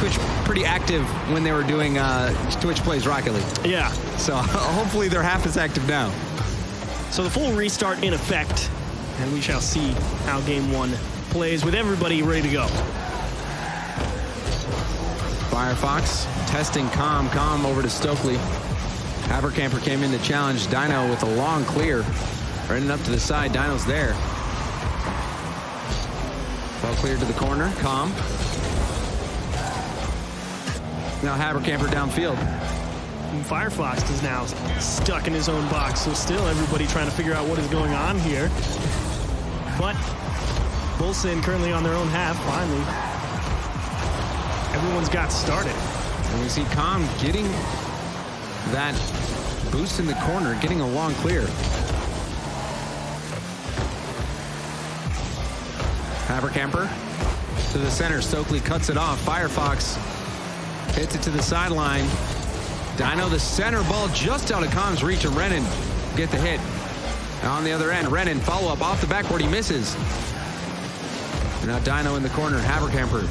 Twitch pretty active when they were doing Twitch Plays Rocket League. Yeah. So hopefully they're half as active now. So the full restart in effect, and we shall see how game one plays with everybody ready to go. Firefox testing Calm over to Stokely. Habercamper came in to challenge Dino with a long clear. Running up to the side, Dino's there. Ball cleared to the corner, Calm. Now Habercamper downfield. And Firefox is now stuck in his own box, so still everybody trying to figure out what is going on here. But Bull Send currently on their own half, finally. Everyone's got started. And we see Calm getting that boost in the corner, getting a long clear. Habercamper to the center. Stokely cuts it off. Firefox hits it to the sideline. Dino, the center ball just out of Calm's reach, and Renan get the hit. Now on the other end, Renan follow up off the backboard. He misses. And now Dino in the corner. Habercamper.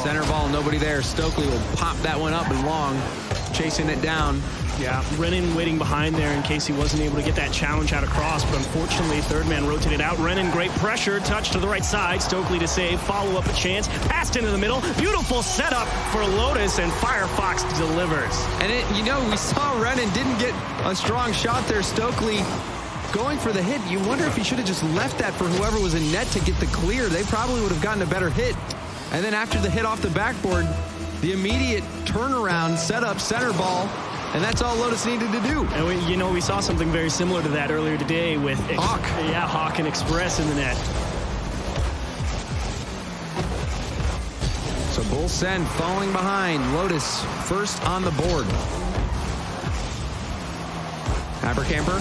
Center ball, nobody there. Stokely will pop that one up and long, chasing it down. Yeah, Renan waiting behind there in case he wasn't able to get that challenge out across, but unfortunately, third man rotated out. Renan, great pressure, touch to the right side. Stokely to save, follow up a chance, passed into the middle. Beautiful setup for Lotus, and Firefox delivers. And you know, we saw Renan didn't get a strong shot there. Stokely going for the hit. You wonder if he should have just left that for whoever was in net to get the clear. They probably would have gotten a better hit. And then after the hit off the backboard, the immediate turnaround, setup, center ball, and that's all Lotus needed to do. And we saw something very similar to that earlier today with Hawk. Yeah, Hawk and Express in the net. So Bull Send falling behind. Lotus first on the board. Habercamper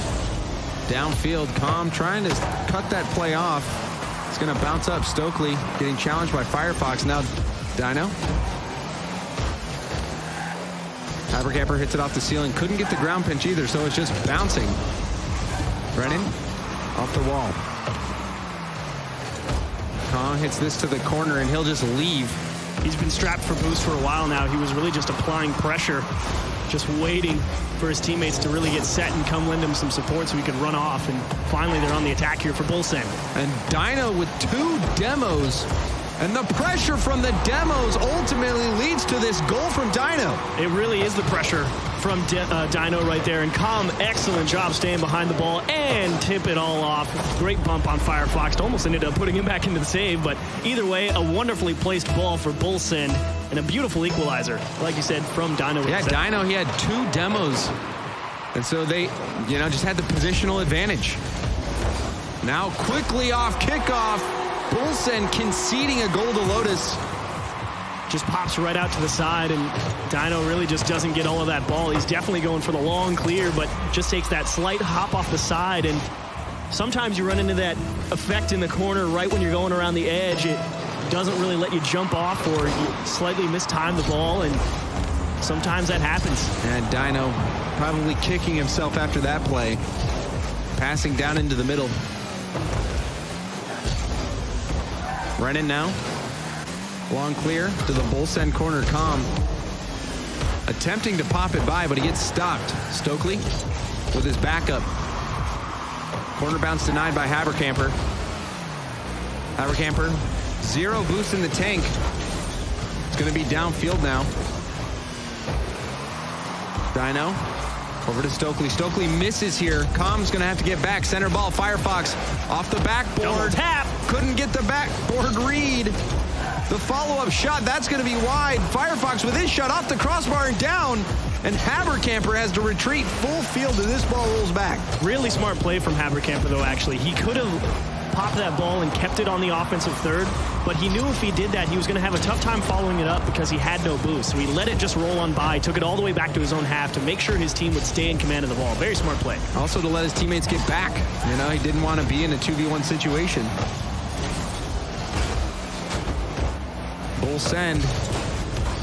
downfield. Calm trying to cut that play off. It's going to bounce up. Stokely getting challenged by Firefox. Now Dino. Habercamper hits it off the ceiling. Couldn't get the ground pinch either, so it's just bouncing. Renan off the wall. Calm hits this to the corner, and he'll just leave. He's been strapped for boost for a while now. He was really just applying pressure, just waiting for his teammates to really get set and come lend him some support so he could run off. And finally, they're on the attack here for Bull Send. And Dino with 2 demos. And the pressure from the demos ultimately leads to this goal from Dino. It really is the pressure from Dino right there. And Calm, excellent job staying behind the ball and tip it all off. Great bump on Firefox. Almost ended up putting him back into the save. But either way, a wonderfully placed ball for Bull Send and a beautiful equalizer, like you said, from Dino. Yeah, Dino, he had 2 demos. And so they, just had the positional advantage. Now quickly off kickoff. Bull Send conceding a goal to Lotus. Just pops right out to the side, and Dino really just doesn't get all of that ball. He's definitely going for the long clear, but just takes that slight hop off the side. And sometimes you run into that effect in the corner right when you're going around the edge. It doesn't really let you jump off, or you slightly mistime the ball, and sometimes that happens. And Dino probably kicking himself after that play. Passing down into the middle. Renan now. Long clear to the Bull Send corner. Calm attempting to pop it by, but he gets stopped. Stokely with his backup. Corner bounce denied by Habercamper. Habercamper, 0 boost in the tank. It's going to be downfield now. Dino over to Stokely. Stokely misses here. Calm's going to have to get back. Center ball. Firefox off the backboard. Double tap. Couldn't get the backboard read. The follow-up shot, that's going to be wide. Firefox with his shot off the crossbar and down. And Habercamper has to retreat full field as this ball rolls back. Really smart play from Habercamper, though, actually. He could have popped that ball and kept it on the offensive third, but he knew if he did that, he was going to have a tough time following it up because he had no boost. So he let it just roll on by, took it all the way back to his own half to make sure his team would stay in command of the ball. Very smart play. Also to let his teammates get back. He didn't want to be in a 2v1 situation. Bull Send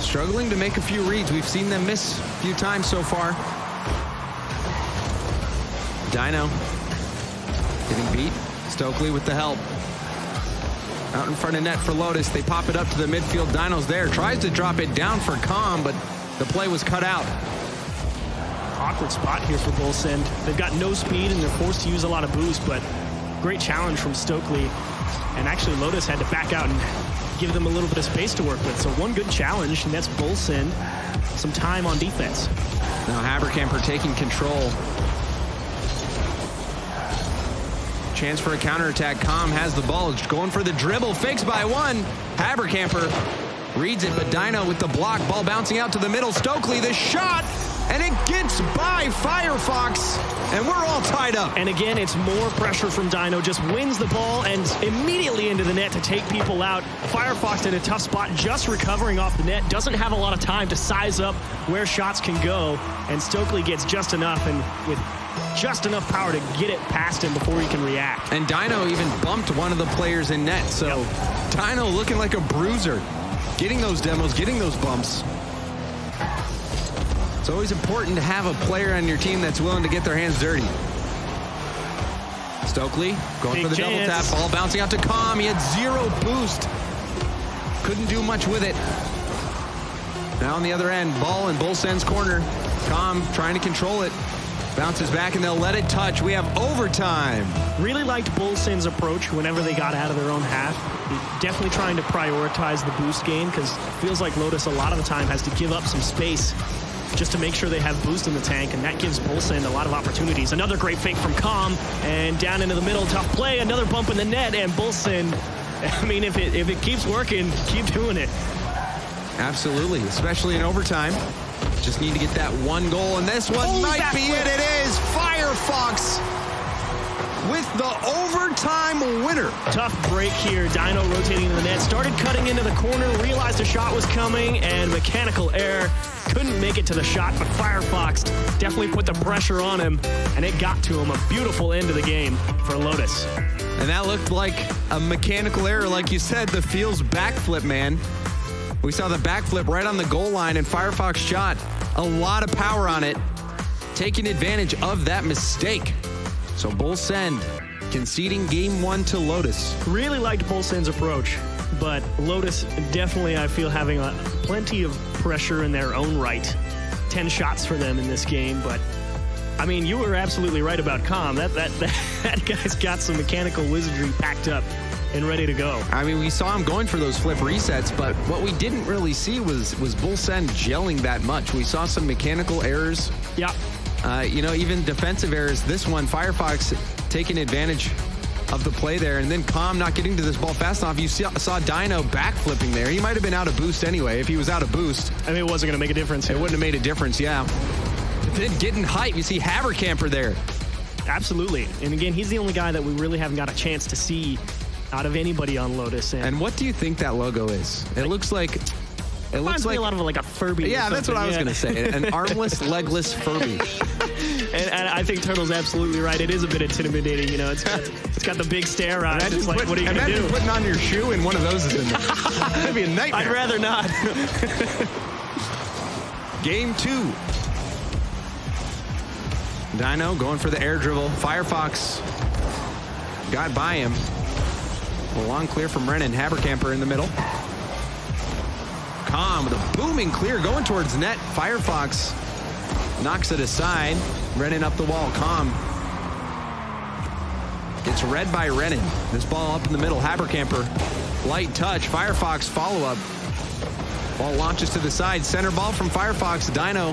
struggling to make a few reads. We've seen them miss a few times so far. Dino getting beat. Stokely with the help. Out in front of net for Lotus. They pop it up to the midfield. Dino's there. Tries to drop it down for Calm, but the play was cut out. Awkward spot here for Bull Send. They've got no speed and they're forced to use a lot of boost, but great challenge from Stokely. And actually Lotus had to back out and give them a little bit of space to work with. So one good challenge, and that's Bull Send. Some time on defense. Now Haberkamper taking control. Chance for a counterattack. Calm has the ball. Going for the dribble. Fakes by one. Haberkamper reads it, but Dino with the block. Ball bouncing out to the middle. Stokely, the shot, and it gets by Firefox, and we're all tied up. And again, it's more pressure from Dino. Just wins the ball and immediately into the net to take people out. Firefox in a tough spot, just recovering off the net. Doesn't have a lot of time to size up where shots can go, and Stokely gets just enough, and with just enough power to get it past him before he can react. And Dino even bumped one of the players in net, so Dino looking like a bruiser. Getting those demos, getting those bumps. It's always important to have a player on your team that's willing to get their hands dirty. Stokely going for the double tap. Ball bouncing out to Calm. He had zero boost. Couldn't do much with it. Now on the other end, ball in Bull Send's corner. Calm trying to control it. Bounces back and they'll let it touch. We have overtime. Really liked Bull Send's approach whenever they got out of their own half. Definitely trying to prioritize the boost game, because it feels like Lotus a lot of the time has to give up some space just to make sure they have boost in the tank, and that gives Bull Send a lot of opportunities. Another great fake from Calm, and down into the middle, tough play, another bump in the net, and Bull Send, I mean, if it keeps working, keep doing it. Absolutely, especially in overtime. Just need to get that one goal, and this one might be it. It is Firefox with the overtime winner. Tough break here. Dino rotating in the net, started cutting into the corner, realized a shot was coming, and mechanical error. Couldn't make it to the shot, but Firefox definitely put the pressure on him, and it got to him. A beautiful end of the game for Lotus. And that looked like a mechanical error, like you said, the Fields backflip, man. We saw the backflip right on the goal line, and Firefox shot a lot of power on it, taking advantage of that mistake. So Bull Send conceding game one to Lotus. Really liked Bull Send's approach, but Lotus definitely, I feel, having plenty of pressure in their own right. 10 shots for them in this game, but I mean, you were absolutely right about Calm. That guy's got some mechanical wizardry packed up and ready to go. I mean, we saw him going for those flip resets, but what we didn't really see was Bull Send gelling that much. We saw some mechanical errors. Yeah. You know, even defensive errors. This one, Firefox taking advantage of the play there, and then Calm not getting to this ball fast enough. You saw Dino backflipping there. He might have been out of boost anyway. If he was out of boost, I mean, it wasn't going to make a difference. It wouldn't have made a difference, yeah. But then getting hype, you see Haberkamper there. Absolutely. And again, he's the only guy that we really haven't got a chance to see out of anybody on Lotus. And what do you think that logo is? It looks like... It looks like a lot of like a Furby. Yeah, that's what I was going to say. An armless, legless Furby. And I think Turtle's absolutely right. It is a bit intimidating. You know, it's got the big stare on it. It's like, what are you going to do? Imagine putting on your shoe and one of those is in there. That'd be a nightmare. I'd rather not. Game two. Dino going for the air dribble. Firefox got by him. A long clear from Renan. Haberkamper in the middle. Calm with a booming clear going towards net. Firefox knocks it aside. Renan up the wall. Calm gets read by Renan. This ball up in the middle. Haberkamper, light touch. Firefox follow-up. Ball launches to the side. Center ball from Firefox. Dino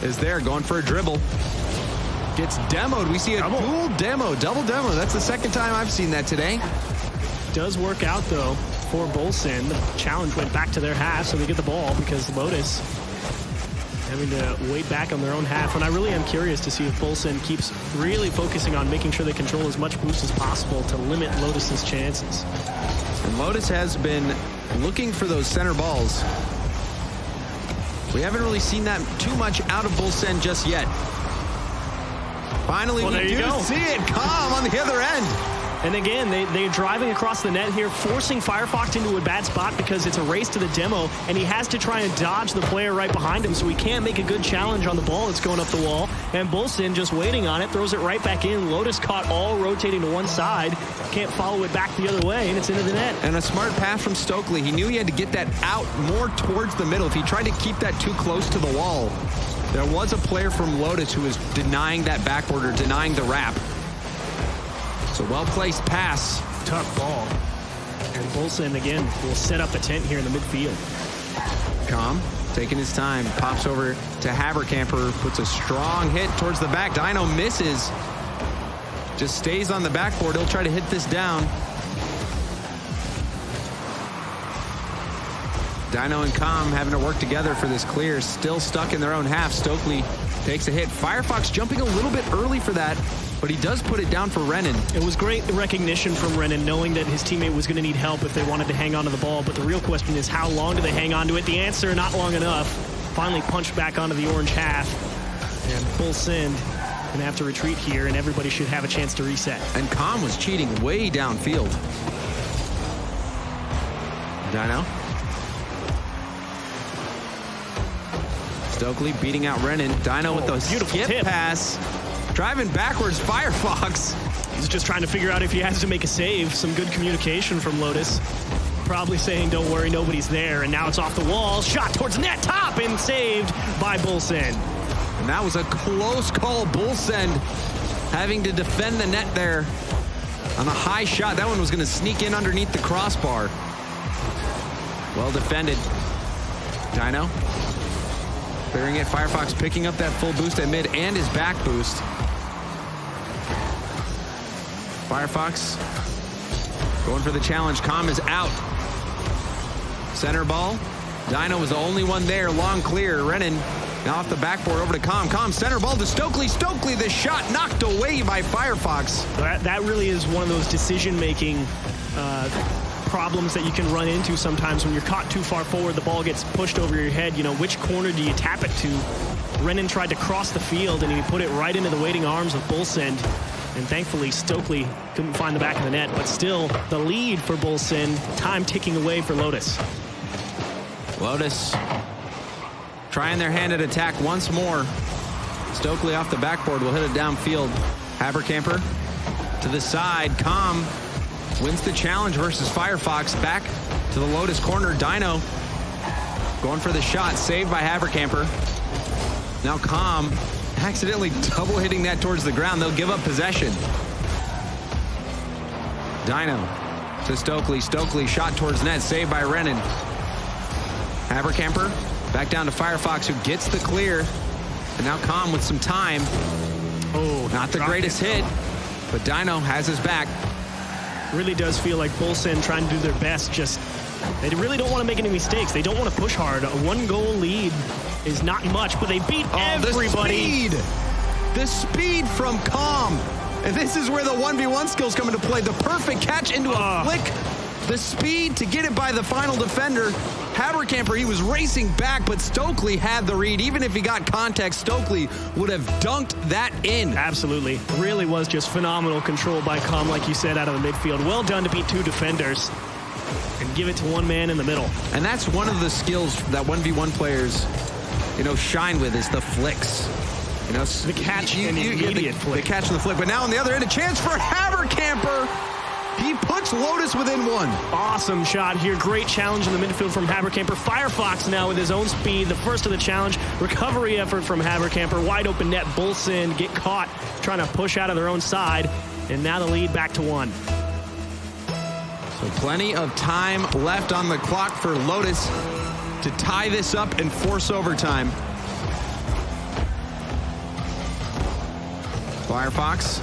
is there going for a dribble. Gets demoed. We see a dual demo, double demo. That's the second time I've seen that today. Does work out, though, for Bull Send. The challenge went back to their half, so they get the ball because Lotus having to wait back on their own half. And I really am curious to see if Bull Send keeps really focusing on making sure they control as much boost as possible to limit Lotus's chances. And Lotus has been looking for those center balls. We haven't really seen that too much out of Bull Send just yet. Finally, we do see it. Calm on the other end. And again, they're driving across the net here, forcing Firefox into a bad spot because it's a race to the demo, and he has to try and dodge the player right behind him, so he can't make a good challenge on the ball that's going up the wall. And Bull Send just waiting on it, throws it right back in. Lotus caught all rotating to one side, can't follow it back the other way, and it's into the net. And a smart pass from Stokely. He knew he had to get that out more towards the middle. If he tried to keep that too close to the wall, there was a player from Lotus who was denying that backboard or denying the wrap. So well-placed pass. Tough ball. And Bull Send, again, will set up the tent here in the midfield. Com taking his time, pops over to Haberkamper, puts a strong hit towards the back. Dino misses. Just stays on the backboard. He'll try to hit this down. Dino and Com having to work together for this clear. Still stuck in their own half. Stokely takes a hit. Firefox jumping a little bit early for that, but he does put it down for Renan. It was great recognition from Renan, knowing that his teammate was going to need help if they wanted to hang on to the ball. But the real question is, how long do they hang on to it? The answer, not long enough. Finally punched back onto the orange half. And Bull Send going to have to retreat here, and everybody should have a chance to reset. And Com was cheating way downfield. Dino. Stokely beating out Renan. Dino with the skip pass. Driving backwards, Firefox. He's just trying to figure out if he has to make a save. Some good communication from Lotus. Probably saying, don't worry, nobody's there. And now it's off the wall. Shot towards net, top, and saved by Bull Send. And that was a close call. Bull Send having to defend the net there on a high shot. That one was going to sneak in underneath the crossbar. Well defended. Dino clearing it. Firefox picking up that full boost at mid and his back boost. Firefox going for the challenge. Com is out. Center ball. Dino was the only one there. Long clear. Renan now off the backboard over to Com. Com center ball to Stokely. Stokely, the shot knocked away by Firefox. That really is one of those decision-making problems that you can run into sometimes when you're caught too far forward. The ball gets pushed over your head. You know, which corner do you tap it to? Renan tried to cross the field, and he put it right into the waiting arms of Bull Send. And thankfully, Stokely couldn't find the back of the net. But still, the lead for Bull Send. Time ticking away for Lotus. Lotus trying their hand at attack once more. Stokely off the backboard will hit it downfield. Haberkamper to the side. Com wins the challenge versus Firefox. Back to the Lotus corner. Dino going for the shot. Saved by Haberkamper. Now Com accidentally double hitting that towards the ground. They'll give up possession. Dino to Stokely. Stokely shot towards net. Saved by Renan. Haberkamper back down to Firefox, who gets the clear. And now Com with some time. Oh, not the greatest hit, but Dino has his back. Really does feel like Bull Send trying to do their best. Just, they really don't want to make any mistakes. They don't want to push hard. A one-goal lead is not much, but they beat everybody. The speed from Com. And this is where the 1v1 skills come into play. The perfect catch into a flick. The speed to get it by the final defender. Haberkamper, he was racing back, but Stokely had the read. Even if he got contact, Stokely would have dunked that in. Absolutely. Really was just phenomenal control by Com, like you said, out of the midfield. Well done to beat two defenders and give it to one man in the middle. And that's one of the skills that 1v1 players, you know, shine with, is the flicks. You know, the catch and the immediate flick. The catch and the flick. But now on the other end, a chance for Haberkamper. He puts Lotus within one. Awesome shot here. Great challenge in the midfield from Haberkamper. Firefox now with his own speed. The first of the challenge. Recovery effort from Haberkamper. Wide open net. Bull Send get caught trying to push out of their own side. And now the lead back to one. So plenty of time left on the clock for Lotus to tie this up and force overtime. Firefox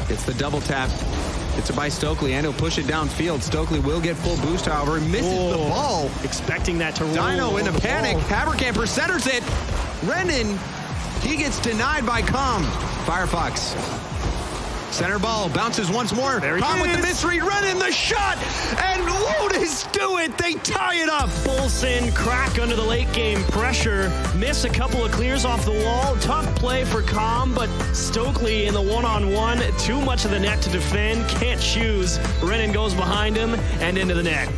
gets the double tap. Gets it by Stokely, and he'll push it downfield. Stokely will get full boost, however. He misses the ball. Expecting that to roll. Dino in a panic. Haberkamper centers it. Renan, he gets denied by Com. Firefox Center ball bounces once more. Tom with the misread, Renan the shot, and Lotus do it. They tie it up. Bull Send crack under the late game pressure. Miss a couple of clears off the wall. Tough play for Com, but Stokely in the one-on-one. Too much of the net to defend. Can't choose. Renan goes behind him and into the net.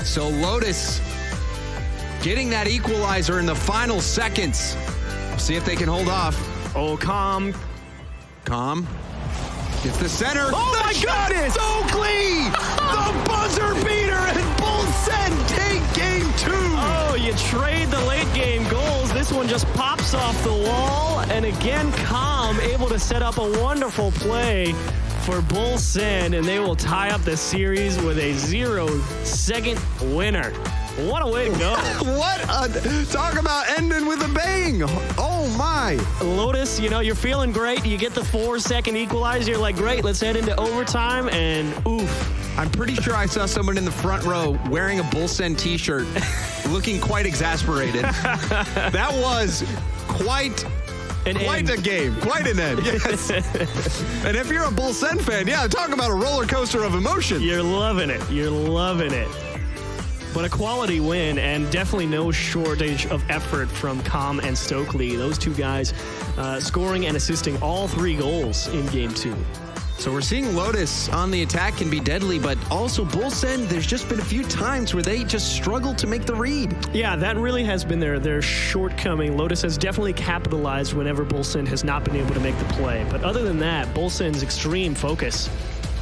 So Lotus getting that equalizer in the final seconds. See if they can hold off. Oh, Com. It's the center. Oh, my goodness! Stokely! The buzzer beater, and Bull Send take game 2. Oh, you trade the late game goals. This one just pops off the wall. And again, Com able to set up a wonderful play for Bull Send, and they will tie up the series with a 0-second winner. What a way to go. Talk about ending with a bang. Oh, my. Lotus, you know, you're feeling great. You get the 4-second equalizer. You're like, great, let's head into overtime, and oof. I'm pretty sure I saw someone in the front row wearing a Bull Send t-shirt looking quite exasperated. That was quite a game. Quite an end, yes. And if you're a Bull Send fan, yeah, talk about a roller coaster of emotion. You're loving it. You're loving it. But a quality win, and definitely no shortage of effort from Com and Stokely. Those two guys scoring and assisting all 3 goals in game 2. So we're seeing Lotus on the attack can be deadly, but also Bull Send, there's just been a few times where they just struggle to make the read. Yeah, that really has been their shortcoming. Lotus has definitely capitalized whenever Bull Send has not been able to make the play. But other than that, Bull Send's extreme focus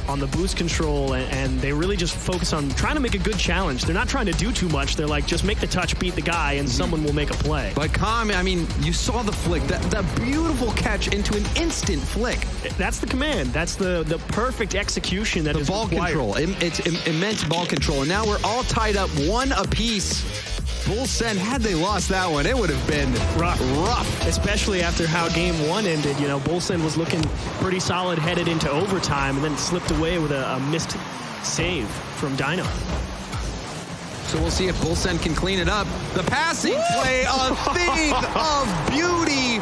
on the boost control, and they really just focus on trying to make a good challenge. They're not trying to do too much. They're like, just make the touch, beat the guy, and someone will make a play. But Com, I mean, you saw the flick, that beautiful catch into an instant flick. That's the command. That's the perfect execution that is ball required. Control. It's immense ball control. And now we're all tied up 1 apiece. Bull Send, had they lost that one, it would have been rough. Especially after how game 1 ended. You know, Bull Send was looking pretty solid headed into overtime, and then slipped away with a missed save from Dino. So we'll see if Bull Send can clean it up. The passing play, a thing of beauty.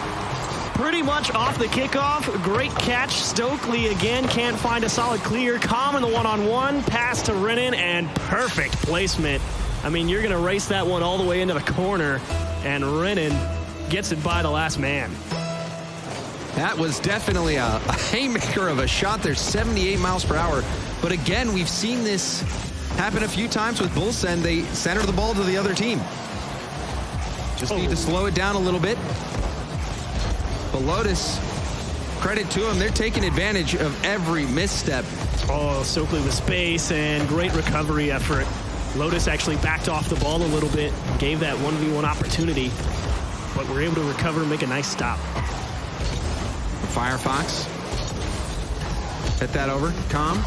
Pretty much off the kickoff. Great catch. Stokely again can't find a solid clear. Com in the one-on-one. Pass to Renan, and perfect placement. I mean, you're going to race that one all the way into the corner, and Renan gets it by the last man. That was definitely a haymaker of a shot. There's 78 miles per hour. But again, we've seen this happen a few times with Bull Send. They center the ball to the other team. Just need to slow it down a little bit. But Lotus, credit to them, they're taking advantage of every misstep. Oh, Stokely with space and great recovery effort. Lotus actually backed off the ball a little bit, gave that 1v1 opportunity, but we're able to recover and make a nice stop. Firefox. Hit that over. Com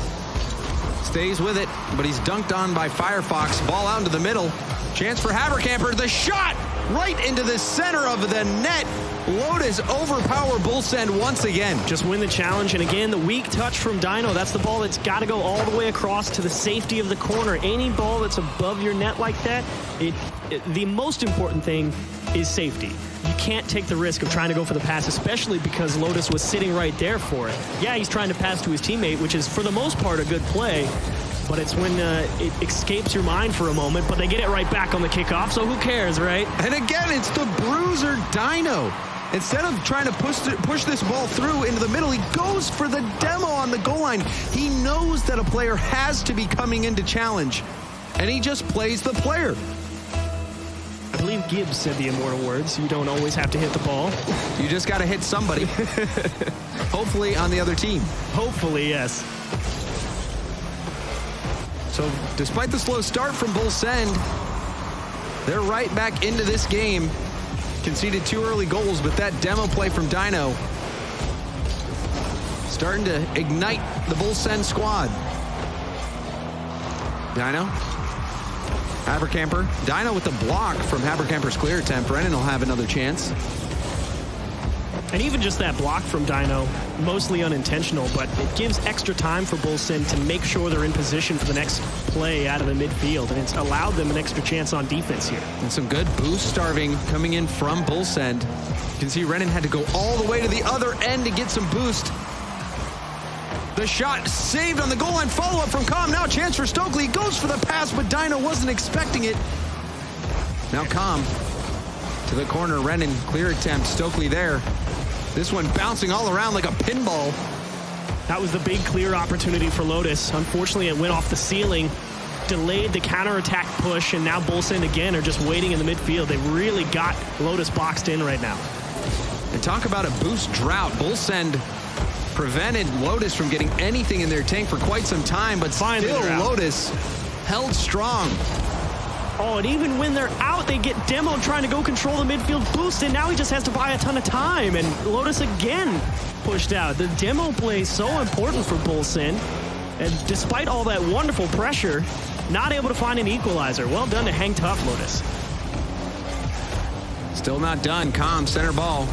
stays with it, but he's dunked on by Firefox. Ball out into the middle. Chance for Haberkamper. The shot right into the center of the net. Lotus overpower Bull Send once again. Just win the challenge, and again, the weak touch from Dino. That's the ball that's got to go all the way across to the safety of the corner. Any ball that's above your net like that, the most important thing is safety. You can't take the risk of trying to go for the pass, especially because Lotus was sitting right there for it. Yeah, he's trying to pass to his teammate, which is, for the most part, a good play. But it's when it escapes your mind for a moment, but they get it right back on the kickoff, so who cares, right? And again, it's the bruiser Dino. Instead of trying to push this ball through into the middle, he goes for the demo on the goal line. He knows that a player has to be coming in to challenge, and he just plays the player. I believe Gibbs said the immortal words, you don't always have to hit the ball. You just got to hit somebody. Hopefully on the other team. Hopefully, yes. So despite the slow start from Bull Send, they're right back into this game. Conceded 2 early goals, but that demo play from Dino starting to ignite the Bull Send squad. Dino. Haberkamper. Dino with the block from Haberkamper's clear attempt. Renan will have another chance. And even just that block from Dino, mostly unintentional, but it gives extra time for Bull Send to make sure they're in position for the next play out of the midfield, and it's allowed them an extra chance on defense here. And some good boost starving coming in from Bull Send. You can see Renan had to go all the way to the other end to get some boost. The shot saved on the goal line. Follow-up from Com. Now a chance for Stokely. He goes for the pass, but Dino wasn't expecting it. Now Com to the corner. Renan, clear attempt. Stokely there. This one bouncing all around like a pinball. That was the big clear opportunity for Lotus. Unfortunately, it went off the ceiling, delayed the counterattack push, and now Bull Send again are just waiting in the midfield. They really got Lotus boxed in right now. And talk about a boost drought. Bull Send prevented Lotus from getting anything in their tank for quite some time, but Finally still Lotus held strong. Oh, and even when they're out, they get Demo trying to go control the midfield boost, and now he just has to buy a ton of time, and Lotus again pushed out. The Demo play is so important for Bull Send, and despite all that wonderful pressure, not able to find an equalizer. Well done to hang tough, Lotus. Still not done. Com, center ball.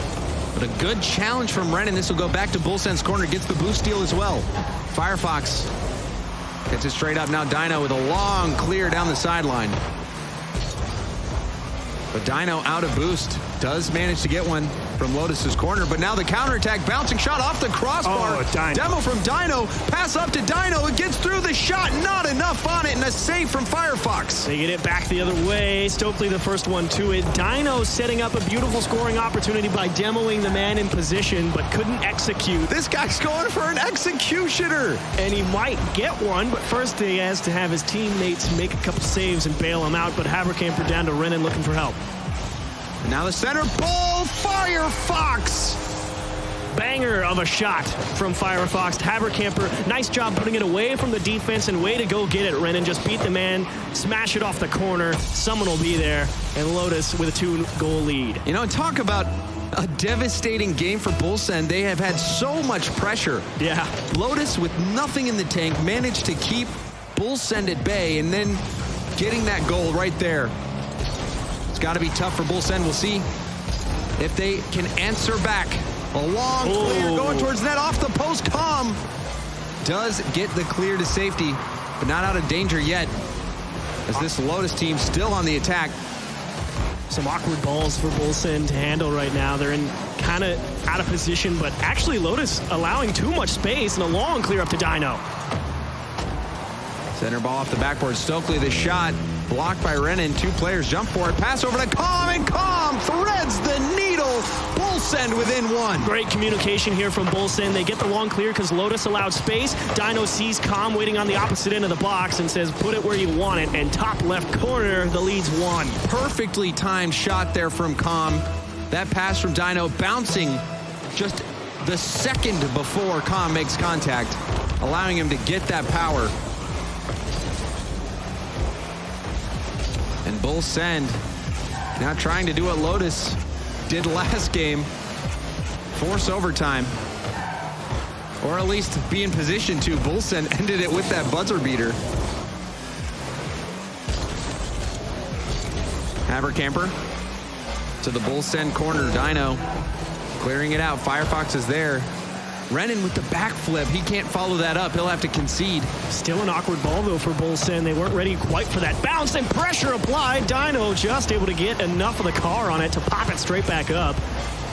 But a good challenge from Renan. This will go back to Bull Send's corner. Gets the boost steal as well. Firefox gets it straight up. Now Dino with a long clear down the sideline. But Dino out of boost. Does manage to get one from Lotus's corner. But now the counterattack. Bouncing shot off the crossbar. Oh, Dino. Demo from Dino. Pass up to Dino. It gets through the shot. Not enough on it. And a save from Firefox. They get it back the other way. Stokely the first one to it. Dino setting up a beautiful scoring opportunity by demoing the man in position, but couldn't execute. This guy's going for an executioner. And he might get one, but first he has to have his teammates make a couple saves and bail him out. But Haverkamper down to Renan looking for help. Now the center ball, Firefox. Banger of a shot from Firefox. Haverkamper, nice job putting it away from the defense, and way to go get it, Renan. Just beat the man, smash it off the corner. Someone will be there, and Lotus with a 2-goal lead. You know, talk about a devastating game for Bull Send. They have had so much pressure. Yeah. Lotus with nothing in the tank managed to keep Bull Send at bay, and then getting that goal right there. It's got to be tough for Bull Send. We'll see if they can answer back. A long clear going towards net off the post. Com does get the clear to safety, but not out of danger yet, as this Lotus team still on the attack. Some awkward balls for Bull Send to handle right now. They're in kind of out of position, but actually Lotus allowing too much space, and a long clear up to Dino. Center ball off the backboard. Stokely, the shot blocked by Renan. Two players jump for it. Pass over to Com, and Com threads the needle. Bull Send within one. Great communication here from Bull Send. They get the long clear because Lotus allowed space. Dino sees Com waiting on the opposite end of the box and says, put it where you want it. And top left corner, the lead's one. Perfectly timed shot there from Com. That pass from Dino bouncing just the second before Com makes contact, allowing him to get that power. And Bull Send now trying to do what Lotus did last game, force overtime, or at least be in position to. Bull Send ended it with that buzzer beater. Haverkamper to the Bull Send corner. Dino clearing it out. Firefox is there. Renan with the backflip. He can't follow that up. He'll have to concede. Still an awkward ball, though, for Bull Send. They weren't ready quite for that bounce, and pressure applied. Dino just able to get enough of the car on it to pop it straight back up.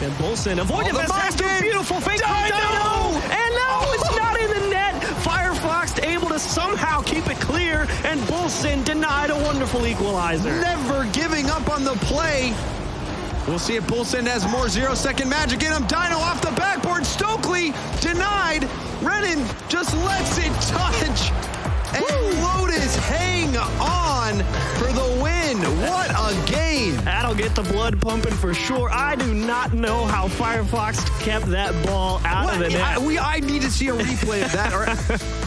And Bull Send avoided the disaster. Beautiful fake from Dino. And no, it's not in the net. Firefox able to somehow keep it clear, and Bull Send denied a wonderful equalizer. Never giving up on the play. We'll see if Bull Send has more 0-second magic in him. Dino off the backboard. Stokely denied. Renan just lets it touch. And Lotus hang on for the win. What a game. That'll get the blood pumping for sure. I do not know how Firefox kept that ball out of the net. I need to see a replay of that. Or,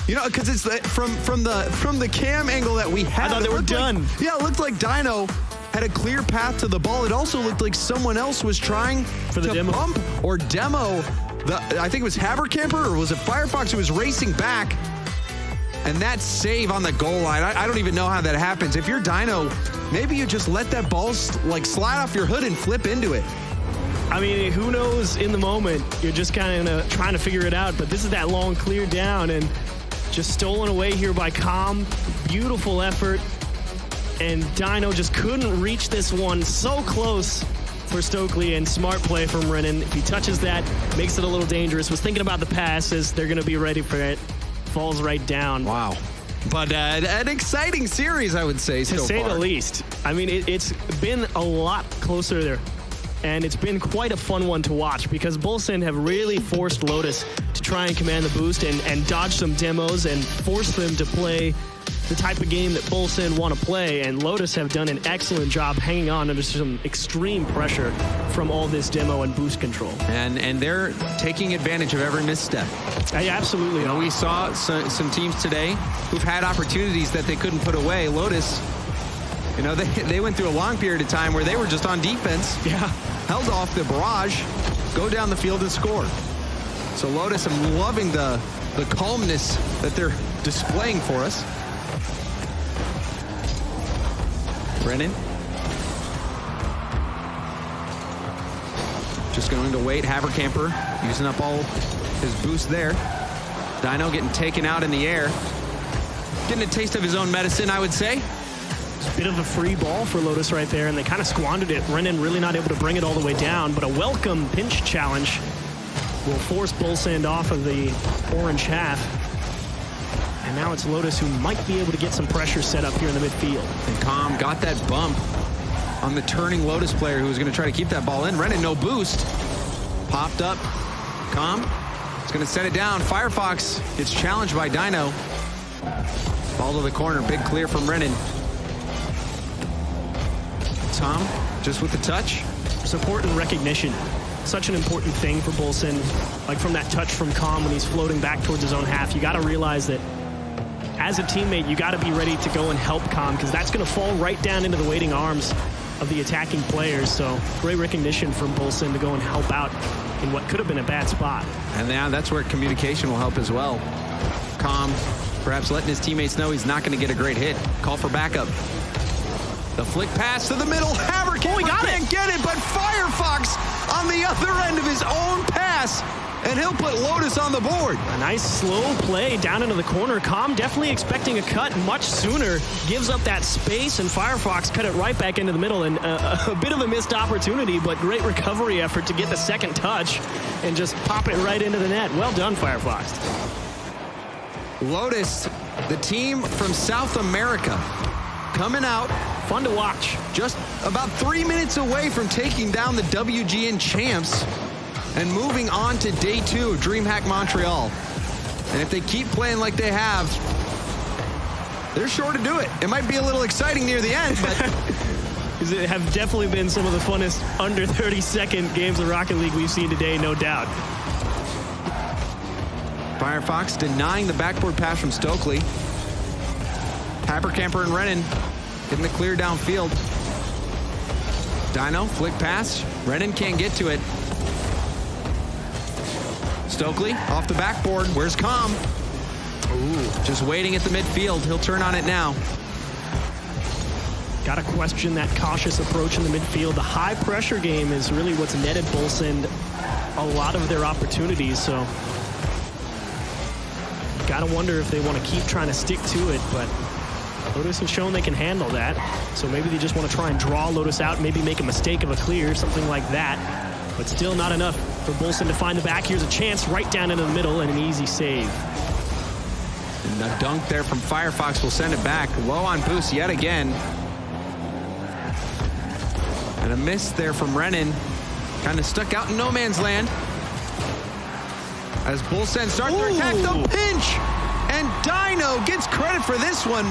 you know, because it's from the cam angle that we had. I thought they were done. Yeah, it looked like Dino had a clear path to the ball. It also looked like someone else was trying to demo. bump or demo. I think it was Haverkamper, or was it Firefox who was racing back? And that save on the goal line, I don't even know how that happens. If you're Dino, maybe you just let that ball slide off your hood and flip into it. I mean, who knows in the moment? You're just kind of trying to figure it out. But this is that long clear down, and just stolen away here by Com. Beautiful effort. And Dino just couldn't reach this one. So close for Stokely, and smart play from Renan. If he touches that, makes it a little dangerous. Was thinking about the passes. They're going to be ready for it. falls right down. Wow. But an exciting series, I would say, to say the least. I mean, it's been a lot closer there, and it's been quite a fun one to watch because Bull Send have really forced Lotus to try and command the boost and dodge some demos and force them to play the type of game that Bull Send want to play, and Lotus have done an excellent job hanging on under some extreme pressure from all this demo and boost control. And they're taking advantage of every misstep. Absolutely. You know, we saw some teams today who've had opportunities that they couldn't put away. Lotus, you know, they went through a long period of time where they were just on defense. Yeah. Held off the barrage, go down the field and score. So Lotus, I'm loving the calmness that they're displaying for us. Brennan. Just going to wait. Haverkamper using up all his boost there. Dino getting taken out in the air. Getting a taste of his own medicine, I would say. It's a bit of a free ball for Lotus right there, and they kind of squandered it. Renan really not able to bring it all the way down, but a welcome pinch challenge will force Bull Send off of the orange half. And now it's Lotus who might be able to get some pressure set up here in the midfield. And Calm got that bump on the turning Lotus player who was going to try to keep that ball in. Renan, no boost. Popped up. Calm is going to set it down. Firefox gets challenged by Dino. Ball to the corner. Big clear from Renan. Tom just with the touch. Support and recognition. Such an important thing for Bull Send. Like from that touch from Calm when he's floating back towards his own half. You got to realize that as a teammate, you got to be ready to go and help Calm because that's going to fall right down into the waiting arms of the attacking players. So great recognition from Bull Send to go and help out in what could have been a bad spot. And now that's where communication will help as well. Calm, perhaps letting his teammates know he's not going to get a great hit. Call for backup. The flick pass to the middle. Haverkamper can't get it, but Firefox on the other end of his own pass. And he'll put Lotus on the board. A nice slow play down into the corner. Calm definitely expecting a cut much sooner. Gives up that space, and Firefox cut it right back into the middle. And a bit of a missed opportunity, but great recovery effort to get the second touch and just pop it right into the net. Well done, Firefox. Lotus, the team from South America, coming out. Fun to watch. Just about 3 minutes away from taking down the WGN champs and moving on to day 2 of DreamHack Montreal. And if they keep playing like they have, they're sure to do it. It might be a little exciting near the end, but it have definitely been some of the funnest under 30-second games of Rocket League we've seen today, no doubt. Firefox denying the backboard pass from Stokely. Haverkamper and Renan getting the clear downfield. Dino, flick pass. Renan can't get to it. Stokely off the backboard. Where's Calm? Ooh, just waiting at the midfield. He'll turn on it now. Got to question that cautious approach in the midfield. The high pressure game is really what's netted Bull Send a lot of their opportunities. So got to wonder if they want to keep trying to stick to it, but Lotus has shown they can handle that. So maybe they just want to try and draw Lotus out, maybe make a mistake of a clear, something like that. But still not enough for Bull Send to find the back. Here's a chance right down into the middle and an easy save. And the dunk there from Firefox will send it back. Low on boost yet again. And a miss there from Renan. Kind of stuck out in no man's land. As Bull Send starts to attack the pinch. And Dino gets credit for this one.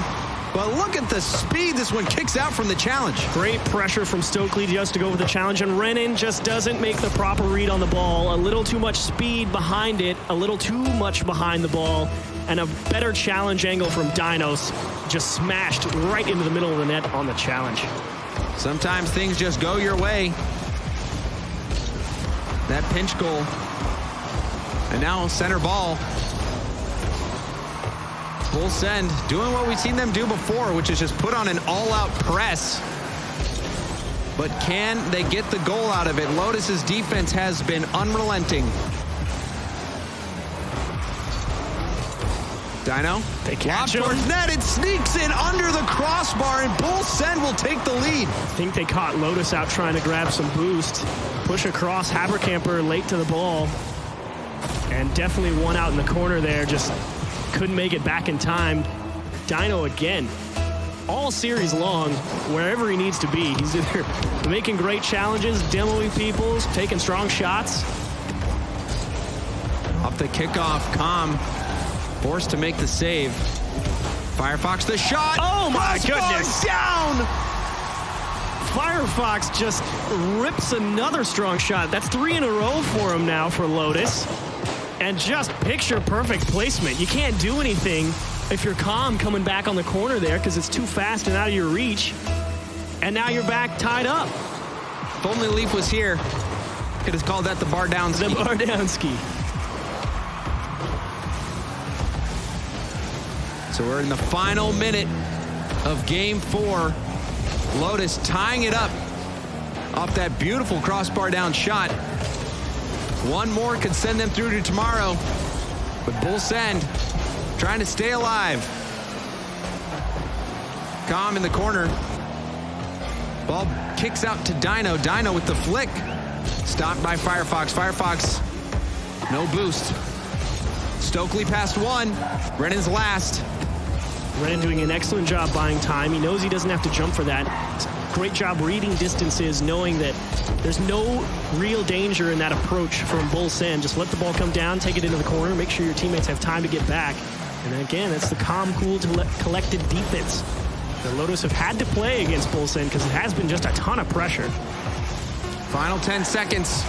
But look at the speed this one kicks out from the challenge. Great pressure from Stokely just to go with the challenge, and Renan just doesn't make the proper read on the ball. A little too much speed behind it, a little too much behind the ball, and a better challenge angle from Dinos just smashed right into the middle of the net on the challenge. Sometimes things just go your way. That pinch goal. And now center ball. Bull Send doing what we've seen them do before, which is just put on an all-out press. But can they get the goal out of it? Lotus's defense has been unrelenting. Dino, they catch him. Towards net, it sneaks in under the crossbar, and Bull Send will take the lead. I think they caught Lotus out trying to grab some boost. Push across, Haverkamper late to the ball. And definitely one out in the corner there, just couldn't make it back in time. Dino again, all series long, wherever he needs to be. He's either making great challenges, demoing people, taking strong shots. Off the kickoff, Com forced to make the save. Firefox the shot. Oh my Crossbar goodness. down. Firefox just rips another strong shot. That's 3 in a row for him now for Lotus. And just picture perfect placement. You can't do anything if you're calm coming back on the corner there because it's too fast and out of your reach. And now you're back tied up. If only Leaf was here, could have called that the bar down ski. The bar down ski. So we're in the final minute of game 4. Lotus tying it up off that beautiful crossbar down shot. One more could send them through to tomorrow. But Bull Send trying to stay alive. Com in the corner. Ball kicks out to Dino. Dino with the flick. Stopped by Firefox. Firefox, no boost. Stokely passed one. Brennan's last. Brennan doing an excellent job buying time. He knows he doesn't have to jump for that. Great job reading distances, knowing that there's no real danger in that approach from Bull Send. Just let the ball come down, take it into the corner, make sure your teammates have time to get back. And again, that's the calm, cool, collected defense that Lotus have had to play against Bull Send because it has been just a ton of pressure. Final 10 seconds.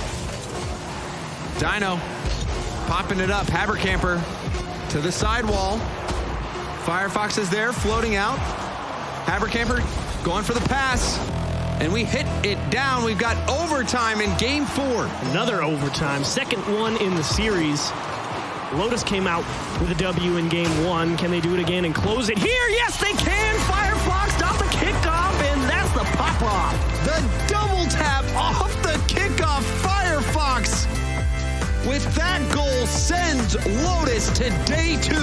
Dino popping it up. Habercamper to the sidewall. Firefox is there, floating out. Habercamper going for the pass. And we hit it down. We've got overtime in game 4. Another overtime, second one in the series. Lotus came out with a W in game 1. Can they do it again and close it here? Yes, they can. Firefox got the kickoff, and that's the pop-off. The double tap off the kickoff. Firefox with that goal sends Lotus to day 2.